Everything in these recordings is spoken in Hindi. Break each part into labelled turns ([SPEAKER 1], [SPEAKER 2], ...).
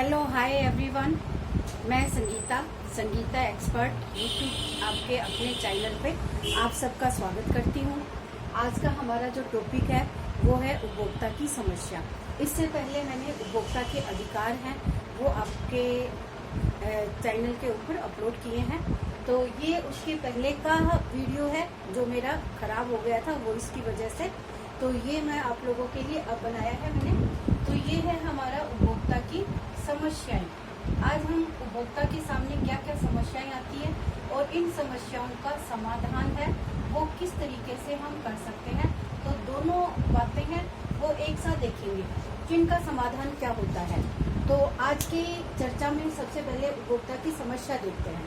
[SPEAKER 1] हेलो हाय एवरीवन, मैं संगीता एक्सपर्ट यूट्यूब आपके अपने चैनल पे आप सबका स्वागत करती हूँ। आज का हमारा जो टॉपिक है वो है उपभोक्ता की समस्या। इससे पहले मैंने उपभोक्ता के अधिकार हैं वो आपके चैनल के ऊपर अपलोड किए हैं, तो ये उसके पहले का वीडियो है जो मेरा खराब हो गया था वो इसकी वजह से, तो ये मैं आप लोगों के लिए अब बनाया है मैंने। तो ये है हमारा उपभोक्ता की समस्याएं। आज हम उपभोक्ता के सामने क्या क्या समस्याएं आती है और इन समस्याओं का समाधान है वो किस तरीके से हम कर सकते हैं, तो दोनों बातें हैं वो एक साथ देखेंगे कि इनका समाधान क्या होता है। तो आज की चर्चा में सबसे पहले उपभोक्ता की समस्या देखते हैं।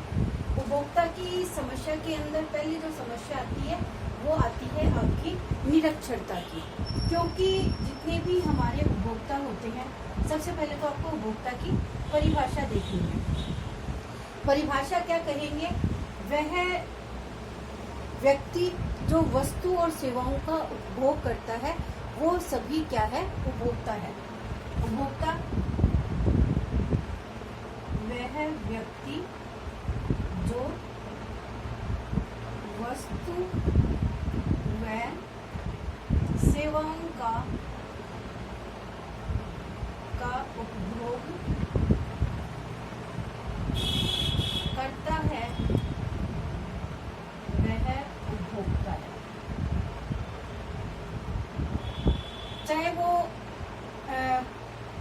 [SPEAKER 1] उपभोक्ता की समस्या के अंदर पहली जो समस्या आती है वो आती है आपकी निरक्षरता की, क्योंकि जितने भी हमारे उपभोक्ता होते हैं सबसे पहले तो आपको उपभोक्ता की परिभाषा देखनी है। परिभाषा क्या कहेंगे, वह व्यक्ति जो वस्तु और सेवाओं का उपभोग करता है वो सभी क्या है, उपभोक्ता है। उपभोक्ता वह व्यक्ति जो वस्तु व सेवाओं का उपभोग करता है वह उपभोक्ता है। चाहे वो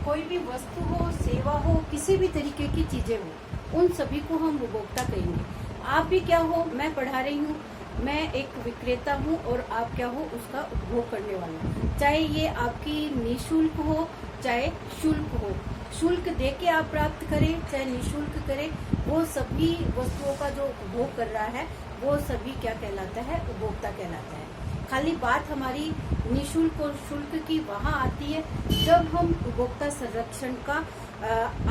[SPEAKER 1] कोई भी वस्तु हो, सेवा हो, किसी भी तरीके की चीजें हो, उन सभी को हम उपभोक्ता कहेंगे। आप भी क्या हो, मैं पढ़ा रही हूँ, मैं एक विक्रेता हूँ और आप क्या हो, उसका उपभोग करने वाला। चाहे ये आपकी निःशुल्क हो चाहे शुल्क हो, शुल्क दे के आप प्राप्त करें चाहे निःशुल्क करें, वो सभी वस्तुओं का जो उपभोग कर रहा है वो सभी क्या कहलाता है, उपभोक्ता कहलाता है। खाली बात हमारी निःशुल्क और शुल्क की वहाँ आती है जब हम उपभोक्ता संरक्षण का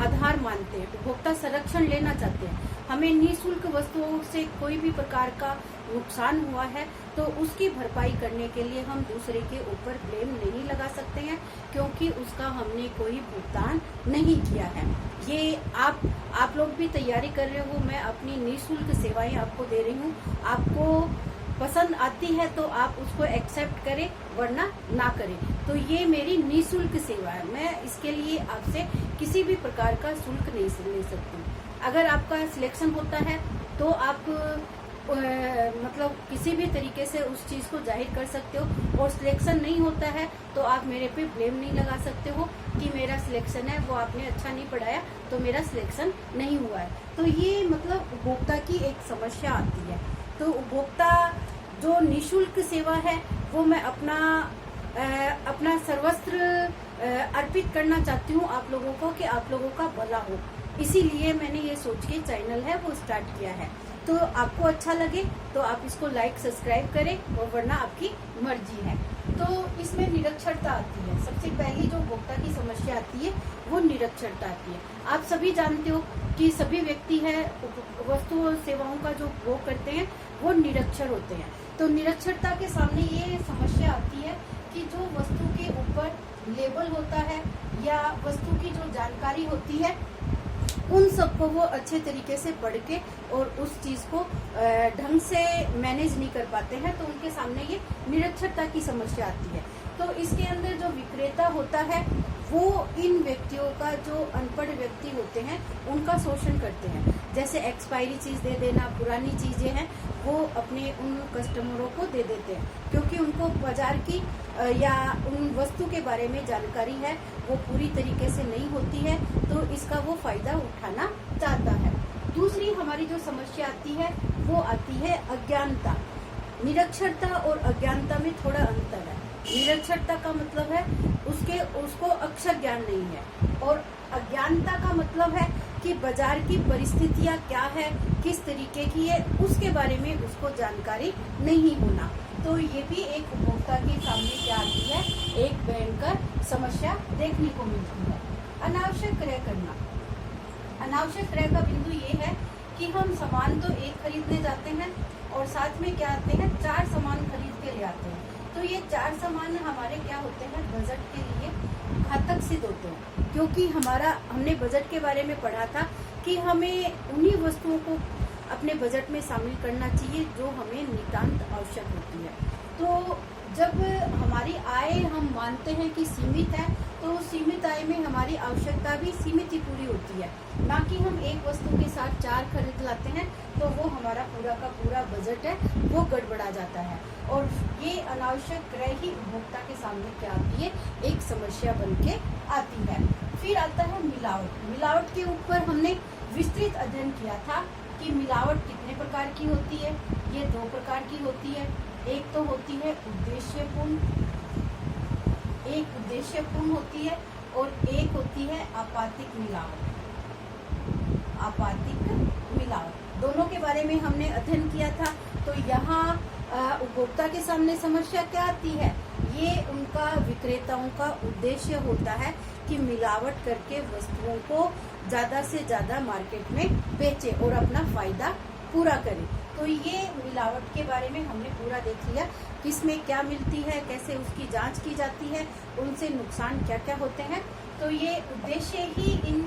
[SPEAKER 1] आधार मानते हैं, उपभोक्ता संरक्षण लेना चाहते हैं। हमें निःशुल्क वस्तुओं से कोई भी प्रकार का नुकसान हुआ है तो उसकी भरपाई करने के लिए हम दूसरे के ऊपर ब्लेम नहीं लगा सकते हैं, क्योंकि उसका हमने कोई भुगतान नहीं किया है। ये आप लोग भी तैयारी कर रहे हो, मैं अपनी निःशुल्क सेवाएं आपको दे रही हूँ। आपको पसंद आती है तो आप उसको एक्सेप्ट करें वरना ना करें। तो ये मेरी निःशुल्क सेवा है, मैं इसके लिए आपसे किसी भी प्रकार का शुल्क नहीं ले सकती। अगर आपका सिलेक्शन होता है तो आप मतलब किसी भी तरीके से उस चीज को जाहिर कर सकते हो, और सिलेक्शन नहीं होता है तो आप मेरे पे ब्लेम नहीं लगा सकते हो कि मेरा सिलेक्शन है, वो आपने अच्छा नहीं पढ़ाया तो मेरा सिलेक्शन नहीं हुआ है। तो ये मतलब उपभोक्ता की एक समस्या आती है। तो उपभोक्ता जो निःशुल्क सेवा है वो मैं अपना सर्वस्त्र अर्पित करना चाहती हूँ आप लोगों को कि आप लोगों का भला हो, इसीलिए मैंने ये सोच के चैनल है वो स्टार्ट किया है। तो आपको अच्छा लगे तो आप इसको लाइक सब्सक्राइब करें, और वरना आपकी मर्जी है। तो इसमें निरक्षरता आती है। सबसे पहली जो उपभोक्ता की समस्या आती है वो निरक्षरता आती है। आप सभी जानते हो कि सभी व्यक्ति है वस्तु और सेवाओं का जो उपभोग करते हैं वो निरक्षर होते हैं। तो निरक्षरता के सामने ये समस्या आती है कि जो वस्तु के ऊपर लेबल होता है या वस्तु की जो जानकारी होती है उन सबको वो अच्छे तरीके से पढ़ के और उस चीज को ढंग से मैनेज नहीं कर पाते हैं, तो उनके सामने ये निरक्षरता की समस्या आती है। तो इसके अंदर जो विक्रेता होता है वो इन व्यक्तियों का, जो अनपढ़ व्यक्ति होते हैं उनका शोषण करते हैं। जैसे एक्सपायरी चीज दे देना, पुरानी चीजें हैं वो अपने उन कस्टमरों को दे देते हैं, क्योंकि उनको बाजार की या उन वस्तु के बारे में जानकारी है वो पूरी तरीके से नहीं होती है, तो इसका वो फायदा उठाना चाहता है। दूसरी हमारी जो समस्या आती है वो आती है अज्ञानता। निरक्षरता और अज्ञानता में थोड़ा अंतर है। निरक्षरता का मतलब है उसको अक्षर ज्ञान नहीं है, और अज्ञानता का मतलब है कि बाजार की परिस्थितियां क्या है, किस तरीके की है, उसके बारे में उसको जानकारी नहीं होना। तो ये भी एक उपभोक्ता के सामने क्या आती है, एक भयंकर समस्या देखने को मिलती है। अनावश्यक क्रय करना। अनावश्यक क्रय का बिंदु ये है कि हम सामान तो एक खरीदने जाते हैं और साथ में क्या आते हैं, 4 सामान खरीद के ले आते हैं। तो ये 4 सामान हमारे क्या होते हैं, बजट के लिए घातक सिद्ध होते हैं, क्योंकि हमने बजट के बारे में पढ़ा था कि हमें उन्हीं वस्तुओं को अपने बजट में शामिल करना चाहिए जो हमें नितांत आवश्यक होती है। तो जब हमारी आय हम मानते हैं कि सीमित है, तो सीमित आय में हमारी आवश्यकता भी सीमित ही पूरी होती है, ना कि हम एक वस्तु के साथ 4 खरीद लाते हैं तो वो हमारा पूरा का पूरा बजट है वो गड़बड़ा जाता है। और ये अनावश्यक क्रय ही उपभोक्ता के सामने क्या आती है, एक समस्या बन के आती है। फिर आता है मिलावट। मिलावट के ऊपर हमने विस्तृत अध्ययन किया था कि मिलावट कितने प्रकार की होती है। ये 2 प्रकार की होती है। एक तो होती है उद्देश्यपूर्ण, एक उद्देश्यपूर्ण होती है, और एक होती है आपातिक मिलावट। आपातिक मिलावट दोनों के बारे में हमने अध्ययन किया था। तो यहाँ उपभोक्ता के सामने समस्या क्या आती है, ये उनका विक्रेताओं का उद्देश्य होता है कि मिलावट करके वस्तुओं को ज्यादा से ज्यादा मार्केट में बेचे और अपना फायदा पूरा करे। तो ये मिलावट के बारे में हमने पूरा देख लिया, किसमें क्या मिलती है, कैसे उसकी जांच की जाती है, उनसे नुकसान क्या क्या होते हैं। तो ये उद्देश्य ही इन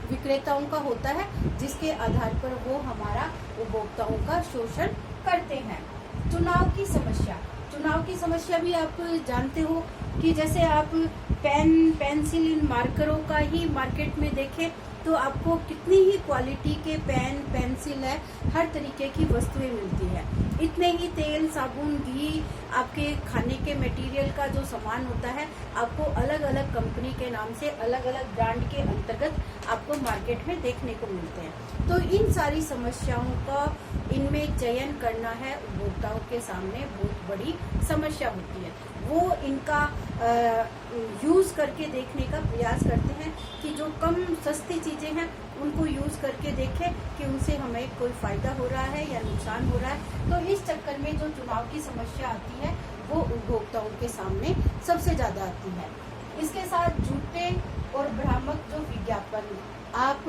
[SPEAKER 1] विक्रेताओं का होता है, जिसके आधार पर वो हमारा उपभोक्ताओं का शोषण करते हैं। चुनाव की समस्या। चुनाव की समस्या भी आप जानते हो कि जैसे आप पेन, पेंसिल, इन मार्करों का ही मार्केट में देखें तो आपको कितनी ही क्वालिटी के पेन, पेंसिल है, हर तरीके की वस्तुएं मिलती है। इतने ही तेल, साबुन, घी, आपके खाने के मटेरियल का जो सामान होता है, आपको अलग अलग कंपनी के नाम से, अलग अलग ब्रांड के अंतर्गत आपको मार्केट में देखने को मिलते हैं। तो इन सारी समस्याओं का इनमें चयन करना है उपभोक्ताओं के सामने बहुत बड़ी समस्या होती है। वो इनका यूज करके देखने का प्रयास करते हैं कि जो कम सस्ती चीजें हैं उनको यूज करके देखें कि उनसे हमें कोई फायदा हो रहा है या नुकसान हो रहा है। तो इस चक्कर में जो चुनाव की समस्या आती है वो उपभोक्ताओं के सामने सबसे ज्यादा आती है। इसके साथ झूठे और भ्रामक जो विज्ञापन, आप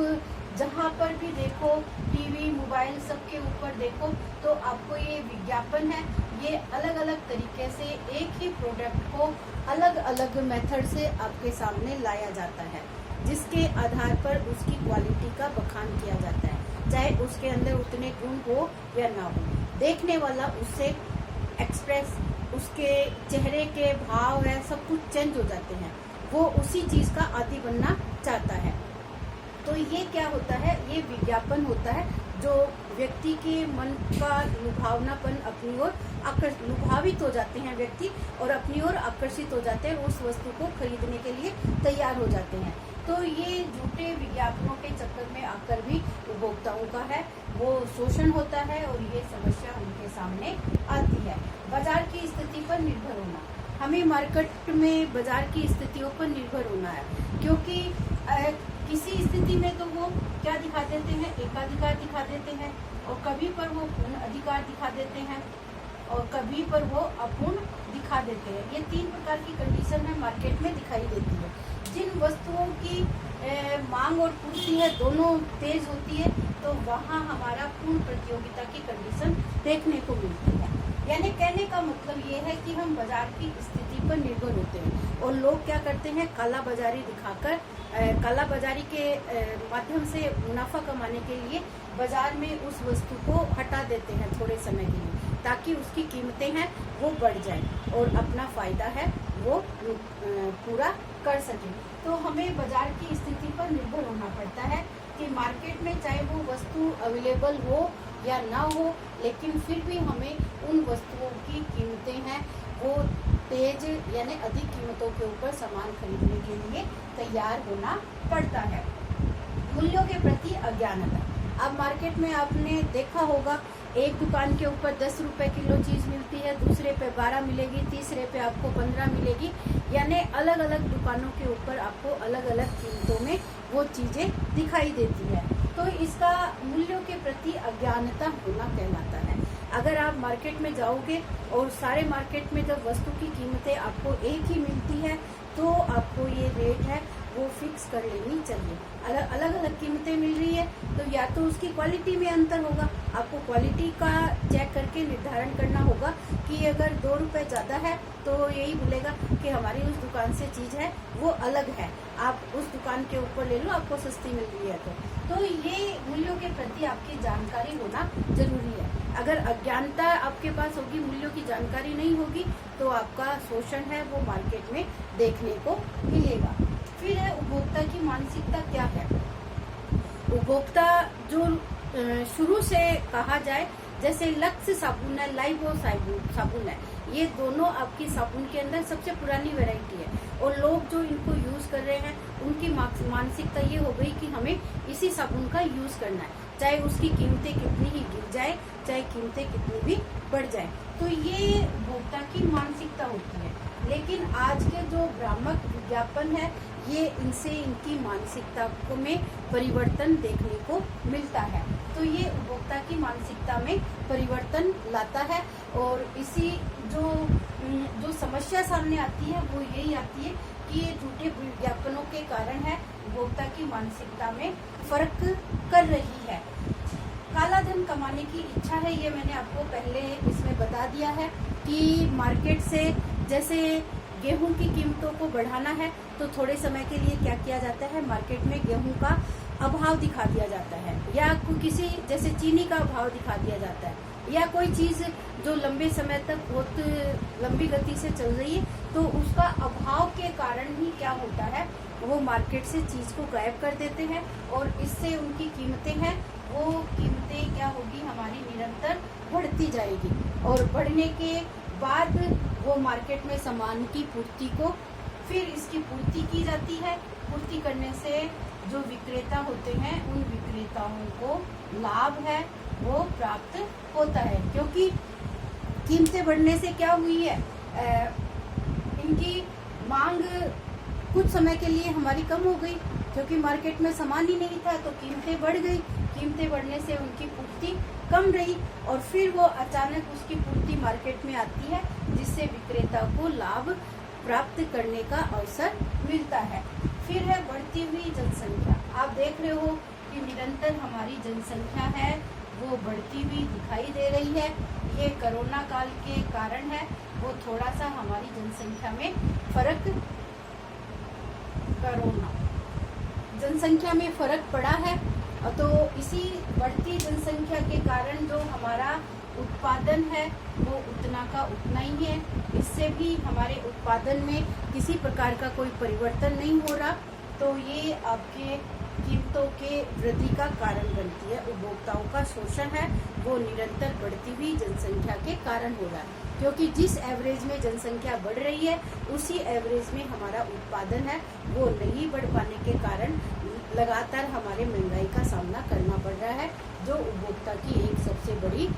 [SPEAKER 1] जहाँ पर भी देखो, टीवी, मोबाइल, सबके ऊपर देखो तो आपको ये विज्ञापन है, ये अलग अलग तरीके से एक ही प्रोडक्ट को अलग अलग मेथड से आपके सामने लाया जाता है, जिसके आधार पर उसकी क्वालिटी का बखान किया जाता है, चाहे उसके अंदर उतने गुण हो या ना हो। देखने वाला उससे एक्सप्रेस, उसके चेहरे के भाव है, सब कुछ चेंज हो जाते हैं, वो उसी चीज का आदी बनना चाहता है। तो ये क्या होता है, ये विज्ञापन होता है जो व्यक्ति के मन का लुभावनापन अपनी ओर लुभावित हो जाते हैं व्यक्ति, और अपनी ओर आकर्षित हो जाते हैं, उस वस्तु को खरीदने के लिए तैयार हो जाते हैं। तो ये झूठे विज्ञापनों के चक्कर में आकर भी उपभोक्ताओं का है वो शोषण होता है, और ये समस्या उनके सामने आती है। बाजार की स्थिति पर निर्भर होना। हमें मार्केट में बाजार की स्थितियों पर निर्भर होना है, क्योंकि किसी स्थिति में तो वो क्या दिखा देते हैं, एकाधिकार दिखा देते हैं, और कभी पर वो पूर्ण अधिकार दिखा देते हैं, और कभी पर वो अपूर्ण दिखा देते हैं। ये 3 प्रकार की कंडीशन में मार्केट में दिखाई देती है। जिन वस्तुओं की मांग और पूर्ति है दोनों तेज होती है, तो वहाँ हमारा पूर्ण प्रतियोगिता की कंडीशन देखने को मिलती है। यानी कहने का मतलब ये है कि हम बाजार की स्थिति पर निर्भर होते हैं, और लोग क्या करते हैं, काला बाजारी दिखाकर, काला बाजारी के माध्यम से मुनाफा कमाने के लिए बाजार में उस वस्तु को हटा देते हैं थोड़े समय के लिए, ताकि उसकी कीमतें हैं वो बढ़ जाए और अपना फायदा है वो पूरा कर सके। तो हमें बाजार की स्थिति पर निर्भर होना पड़ता है कि मार्केट में चाहे वो वस्तु अवेलेबल हो या ना हो, लेकिन फिर भी हमें उन वस्तुओं की कीमतें हैं वो तेज यानी अधिक कीमतों के ऊपर सामान खरीदने के लिए तैयार होना पड़ता है। मूल्यों के प्रति अज्ञानता। अब मार्केट में आपने देखा होगा, एक दुकान के ऊपर 10 रुपए किलो चीज मिलती है, दूसरे पे 12 मिलेगी, तीसरे पे आपको 15 मिलेगी, यानी अलग अलग दुकानों के ऊपर आपको अलग अलग कीमतों में वो चीजें दिखाई देती है। तो इसका मूल्यों के प्रति अज्ञानता होना कहलाता है। अगर आप मार्केट में जाओगे और सारे मार्केट में जब वस्तु की कीमतें आपको एक ही मिलती है, तो आपको ये रेट है वो फिक्स कर लेनी चाहिए। अलग अलग कीमतें मिल रही है तो या तो उसकी क्वालिटी में अंतर होगा, आपको क्वालिटी का चेक करके निर्धारण करना होगा कि अगर 2 रुपए ज्यादा है तो यही बोलेगा कि हमारी उस दुकान दुकान से चीज है वो अलग है, आप उस दुकान के ऊपर ले लो, आपको सस्ती मिल रही है। तो ये मूल्यों के प्रति आपकी जानकारी होना जरूरी है। अगर अज्ञानता आपके पास होगी, मूल्यों की जानकारी नहीं होगी, तो आपका शोषण है वो मार्केट में देखने को मिलेगा। फिर है उपभोक्ता की मानसिकता क्या है। उपभोक्ता जो शुरू से कहा जाए, जैसे लक्स साबुन है, लाइबो साबुन है, ये दोनों आपकी साबुन के अंदर सबसे पुरानी वैरायटी है, और लोग जो इनको यूज कर रहे हैं उनकी मानसिकता ये हो गई कि हमें इसी साबुन का यूज करना है, चाहे उसकी कीमतें कितनी ही गिर जाए, चाहे कीमतें कितनी भी बढ़ जाए। तो ये उपभोक्ता की मानसिकता होती है। लेकिन आज के जो भ्रामक विज्ञापन है, ये इनसे इनकी मानसिकता में परिवर्तन देखने को मिलता है। तो ये उपभोक्ता की मानसिकता में परिवर्तन लाता है, और इसी जो समस्या सामने आती है वो यही आती है कि ये झूठे विज्ञापनों के कारण है उपभोक्ता की मानसिकता में फर्क कर रही है। काला धन कमाने की इच्छा है, ये मैंने आपको पहले इसमें बता दिया है कि मार्केट से जैसे गेहूं की कीमतों को बढ़ाना है, तो थोड़े समय के लिए क्या किया जाता है, मार्केट में गेहूं का अभाव दिखा दिया जाता है, या किसी जैसे चीनी का अभाव दिखा दिया जाता है, या कोई चीज जो लंबे समय तक बहुत लंबी गति से चल रही है, तो उसका अभाव के कारण ही क्या होता है, वो मार्केट से चीज को गायब कर देते हैं, और इससे उनकी कीमतें हैं वो कीमतें क्या होगी, हमारी निरंतर बढ़ती जाएगी, और बढ़ने के बाद वो मार्केट में सामान की पूर्ति को, फिर इसकी पूर्ति की जाती है। पूर्ति करने से जो विक्रेता होते हैं, उन विक्रेताओं को लाभ है वो प्राप्त होता है, क्योंकि कीमतें बढ़ने से क्या हुई है, इनकी मांग कुछ समय के लिए हमारी कम हो गई, क्योंकि मार्केट में सामान ही नहीं था, तो कीमतें बढ़ गई। कीमतें बढ़ने से उनकी पूर्ति कम रही, और फिर वो अचानक उसकी पूर्ति मार्केट में आती है, जिससे विक्रेता को लाभ प्राप्त करने का अवसर मिलता है। फिर है बढ़ती हुई जनसंख्या। आप देख रहे हो कि निरंतर हमारी जनसंख्या है वो बढ़ती हुई दिखाई दे रही है। ये कोरोना काल के कारण है, वो थोड़ा सा हमारी जनसंख्या में जनसंख्या में फर्क पड़ा है। तो इसी बढ़ती जनसंख्या के कारण जो हमारा उत्पादन है वो उतना का उतना ही है, इससे भी हमारे उत्पादन में किसी प्रकार का कोई परिवर्तन नहीं हो रहा, तो ये आपके कीमतों के वृद्धि का कारण बनती है। उपभोक्ताओं का शोषण है वो निरंतर बढ़ती हुई जनसंख्या के कारण हो रहा है, क्योंकि जिस एवरेज में जनसंख्या बढ़ रही है उसी एवरेज में हमारा उत्पादन है वो नहीं बढ़ पाने के कारण लगातार हमारे महंगाई का सामना करना पड़ रहा है, जो उपभोक्ता की एक सबसे बड़ी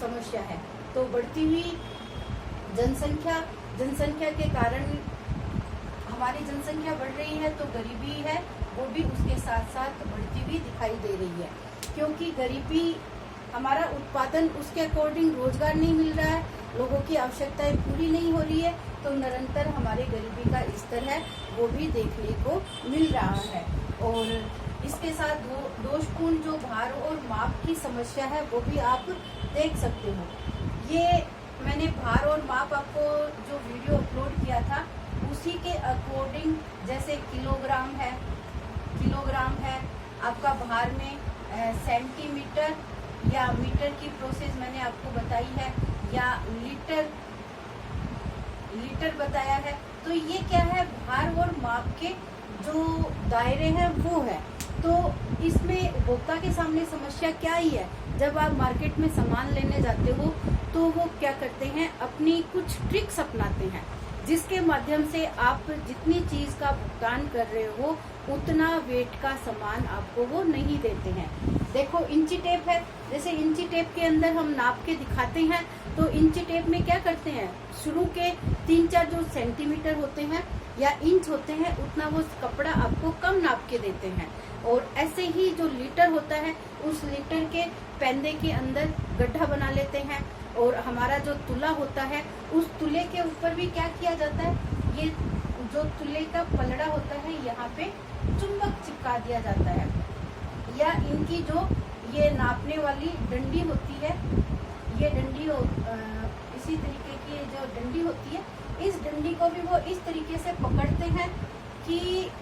[SPEAKER 1] समस्या है। तो बढ़ती हुई जनसंख्या के कारण हमारी जनसंख्या बढ़ रही है, तो गरीबी है वो भी उसके साथ साथ बढ़ती हुई दिखाई दे रही है, क्योंकि गरीबी हमारा उत्पादन उसके अकॉर्डिंग रोजगार नहीं मिल रहा है, लोगों की आवश्यकताएं पूरी नहीं हो रही है, तो निरंतर हमारे गरीबी का स्तर है वो भी देखने को मिल रहा है। और इसके साथ दोषपूर्ण जो भार और माप की समस्या है वो भी आप देख सकते हो। ये मैंने भार और माप आपको जो वीडियो अपलोड किया था उसी के अकॉर्डिंग, जैसे किलोग्राम है आपका भार में, सेंटीमीटर या मीटर की प्रोसेस मैंने आपको बताई है, या लीटर बताया है। तो ये क्या है, भार और माप के जो दायरे हैं वो है। तो इसमें उपभोक्ता के सामने समस्या क्या ही है, जब आप मार्केट में सामान लेने जाते हो तो वो क्या करते हैं, अपनी कुछ ट्रिक्स अपनाते हैं, जिसके माध्यम से आप जितनी चीज का भुगतान कर रहे हो उतना वेट का सामान आपको वो नहीं देते हैं। देखो इंची टेप है, जैसे इंची टेप के अंदर हम नाप के दिखाते हैं, तो इंची टेप में क्या करते हैं, शुरू के 3-4 जो सेंटीमीटर होते हैं या इंच होते हैं उतना वो कपड़ा आपको कम नाप के देते हैं। और ऐसे ही जो लीटर होता है उस लीटर के पैंदे के अंदर गड्ढा बना लेते हैं, और हमारा जो तुला होता है उस तुले के ऊपर भी क्या किया जाता है, ये जो तुले का पलड़ा होता है यहाँ पे चुंबक चिपका दिया जाता है, या इनकी जो ये नापने वाली डंडी होती है, ये डंडी इसी तरीके की जो डंडी होती है, इस डंडी को भी वो इस तरीके से पकड़ते हैं कि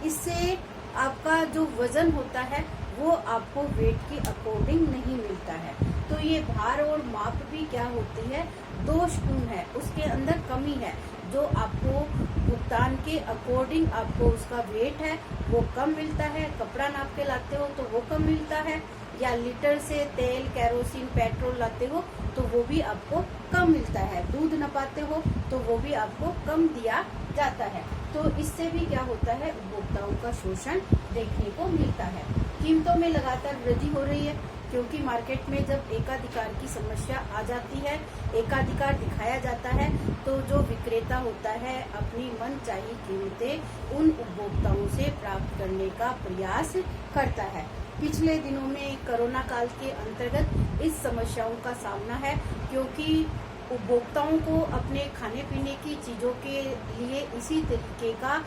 [SPEAKER 1] इससे आपका जो वजन होता है वो आपको वेट के अकॉर्डिंग नहीं मिलता है। तो ये भार और माप भी क्या होती है, दोषपूर्ण है, उसके अंदर कमी है। जो आपको भुगतान के अकॉर्डिंग आपको उसका वेट है वो कम मिलता है, कपड़ा नाप के लाते हो तो वो कम मिलता है, या लीटर से तेल, केरोसिन, पेट्रोल लाते हो तो वो भी आपको कम मिलता है, दूध नपाते हो तो वो भी आपको कम दिया जाता है। तो इससे भी क्या होता है, उपभोक्ताओं का शोषण देखने को मिलता है। कीमतों में लगातार वृद्धि हो रही है, क्योंकि मार्केट में जब एकाधिकार की समस्या आ जाती है, एकाधिकार दिखाया जाता है, तो जो विक्रेता होता है अपनी मनचाही कीमतें उन उपभोक्ताओं से प्राप्त करने का प्रयास करता है। पिछले दिनों में कोरोना काल के अंतर्गत इस समस्याओं का सामना है, क्योंकि उपभोक्ताओं को अपने खाने पीने की चीजों के लिए इसी तरीके का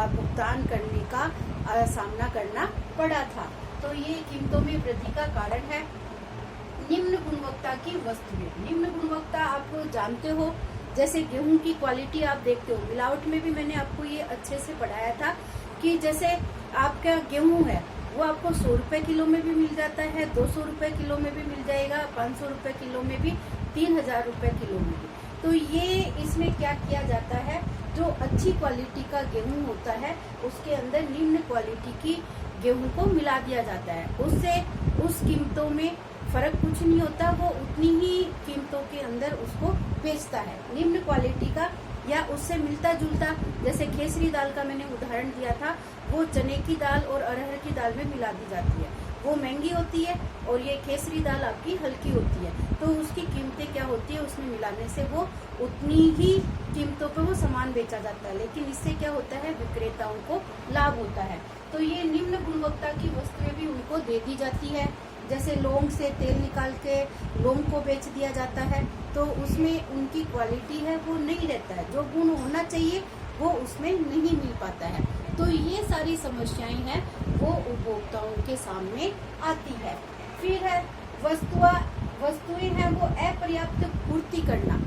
[SPEAKER 1] भुगतान करने का सामना करना पड़ा था। तो ये कीमतों में वृद्धि का कारण है। निम्न गुणवत्ता की वस्तुएं, निम्न गुणवत्ता आप जानते हो, जैसे गेहूं की क्वालिटी आप देखते हो, मिलावट में भी मैंने आपको ये अच्छे से पढ़ाया था कि जैसे आपका गेहूं है वो आपको 100 रुपए किलो में भी मिल जाता है, 200 रुपए किलो में भी मिल जाएगा, 500 रुपए किलो में भी, 3000 रुपए किलो में भी। तो ये इसमें क्या किया जाता है, जो अच्छी क्वालिटी का गेहूं होता है उसके अंदर निम्न क्वालिटी की गेहूं को मिला दिया जाता है, उससे उस कीमतों में फर्क कुछ नहीं होता, वो उतनी ही कीमतों के अंदर उसको बेचता है। निम्न क्वालिटी का या उससे मिलता जुलता, जैसे केसरी दाल का मैंने उदाहरण दिया था, वो चने की दाल और अरहर की दाल में मिला दी जाती है, वो महंगी होती है, और ये केसरी दाल आपकी हल्की होती है, तो उसकी कीमतें क्या होती है, उसमें मिलाने से वो उतनी ही कीमतों पे वो सामान बेचा जाता है, लेकिन इससे क्या होता है, विक्रेताओं को लाभ होता है। तो ये निम्न गुणवत्ता की वस्तुएं भी उनको दे दी जाती है, जैसे लौंग से तेल निकाल के लौंग को बेच दिया जाता है, तो उसमें उनकी क्वालिटी है वो नहीं रहता है, जो गुण होना चाहिए वो उसमें नहीं मिल पाता है। तो ये सारी समस्याएं हैं वो उपभोक्ताओं के सामने आती है। फिर है वस्तुएं हैं वो अपर्याप्त पूर्ति करना,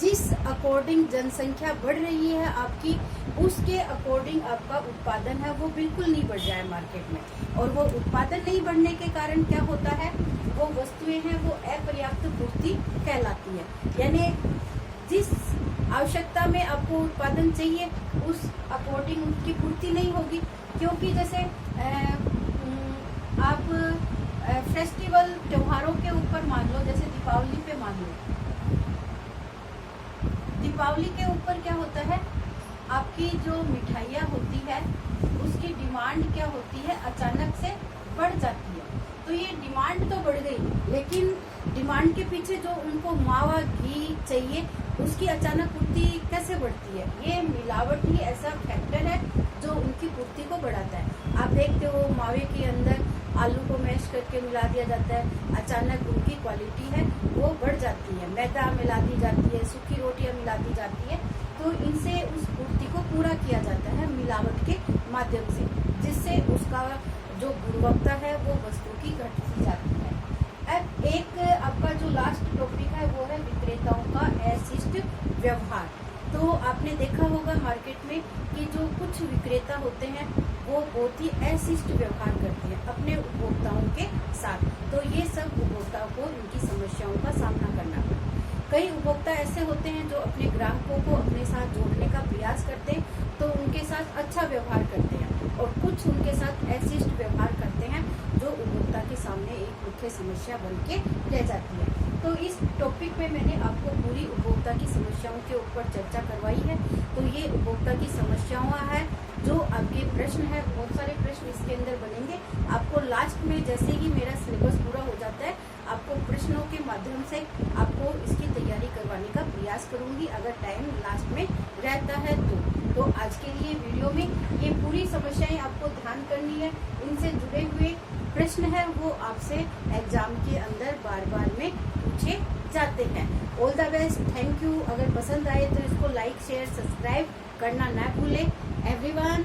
[SPEAKER 1] जिस अकॉर्डिंग जनसंख्या बढ़ रही है आपकी, उसके अकॉर्डिंग आपका उत्पादन है वो बिल्कुल नहीं बढ़ रहा है मार्केट में, और वो उत्पादन नहीं बढ़ने के कारण क्या होता है, वो वस्तुएं हैं वो अपर्याप्त पूर्ति कहलाती है। यानी जिस आवश्यकता में आपको उत्पादन चाहिए उस अकॉर्डिंग उसकी पूर्ति नहीं होगी, क्योंकि जैसे आप फेस्टिवल त्योहारों के ऊपर मान लो, जैसे दीपावली पे मान लो, दीपावली के ऊपर क्या होता है, आपकी जो मिठाइयाँ होती है उसकी डिमांड क्या होती है, अचानक से बढ़ जाती है। तो ये डिमांड तो बढ़ गई, लेकिन डिमांड के पीछे जो उनको मावा घी चाहिए उसकी अचानक पूर्ति कैसे बढ़ती है, ये मिलावट ही ऐसा फैक्टर है जो उनकी पूर्ति को बढ़ाता है। आप देखते हो मावे के अंदर आलू को मैश करके मिला दिया जाता है, अचानक उनकी क्वालिटी है वो बढ़ जाती है, मैदा मिला दी जाती है, सूखी रोटियां मिला दी जाती है, तो इनसे उस पूर्ति को पूरा किया जाता है मिलावट के माध्यम से, जिससे उसका जो गुणवत्ता है वो वस्तु की घटती जाती है। अब एक आपका जो लास्ट टॉपिक है वो है विक्रेताओं का अशिष्ट व्यवहार। तो आपने देखा होगा मार्केट में कि जो कुछ विक्रेता होते हैं वो बहुत ही अशिष्ट व्यवहार करते हैं अपने उपभोक्ताओं के साथ, तो ये सब उपभोक्ताओं को इनकी समस्याओं का सामना करना पड़ता है। कई उपभोक्ता ऐसे होते हैं जो अपने ग्राहकों को अपने साथ जोड़ने का प्रयास करते हैं, तो उनके साथ अच्छा व्यवहार करते हैं, और कुछ उनके साथ अशिष्ट व्यवहार करते हैं जो उपभोक्ता के सामने एक मुख्य समस्या बन के रह जाती है। तो इस टॉपिक पे मैंने आपको पूरी उपभोक्ता की समस्याओं के ऊपर चर्चा करवाई है। तो ये उपभोक्ता की समस्याओं है, जो आपके प्रश्न है, बहुत सारे प्रश्न इसके अंदर बनेंगे। आपको लास्ट में जैसे ही मेरा सिलेबस पूरा हो जाता है, आपको प्रश्नों के माध्यम से आपको इसकी तैयारी करवाने का प्रयास करूंगी, अगर टाइम लास्ट में रहता है तो आज के लिए वीडियो में ये पूरी समस्याएं आपको ध्यान करनी है, इनसे जुड़े हुए प्रश्न है वो आपसे एग्जाम के अंदर बार बार में पूछे जाते हैं। All the best, thank you. अगर पसंद आए तो इसको लाइक शेयर सब्सक्राइब करना ना भूलें एवरीवन।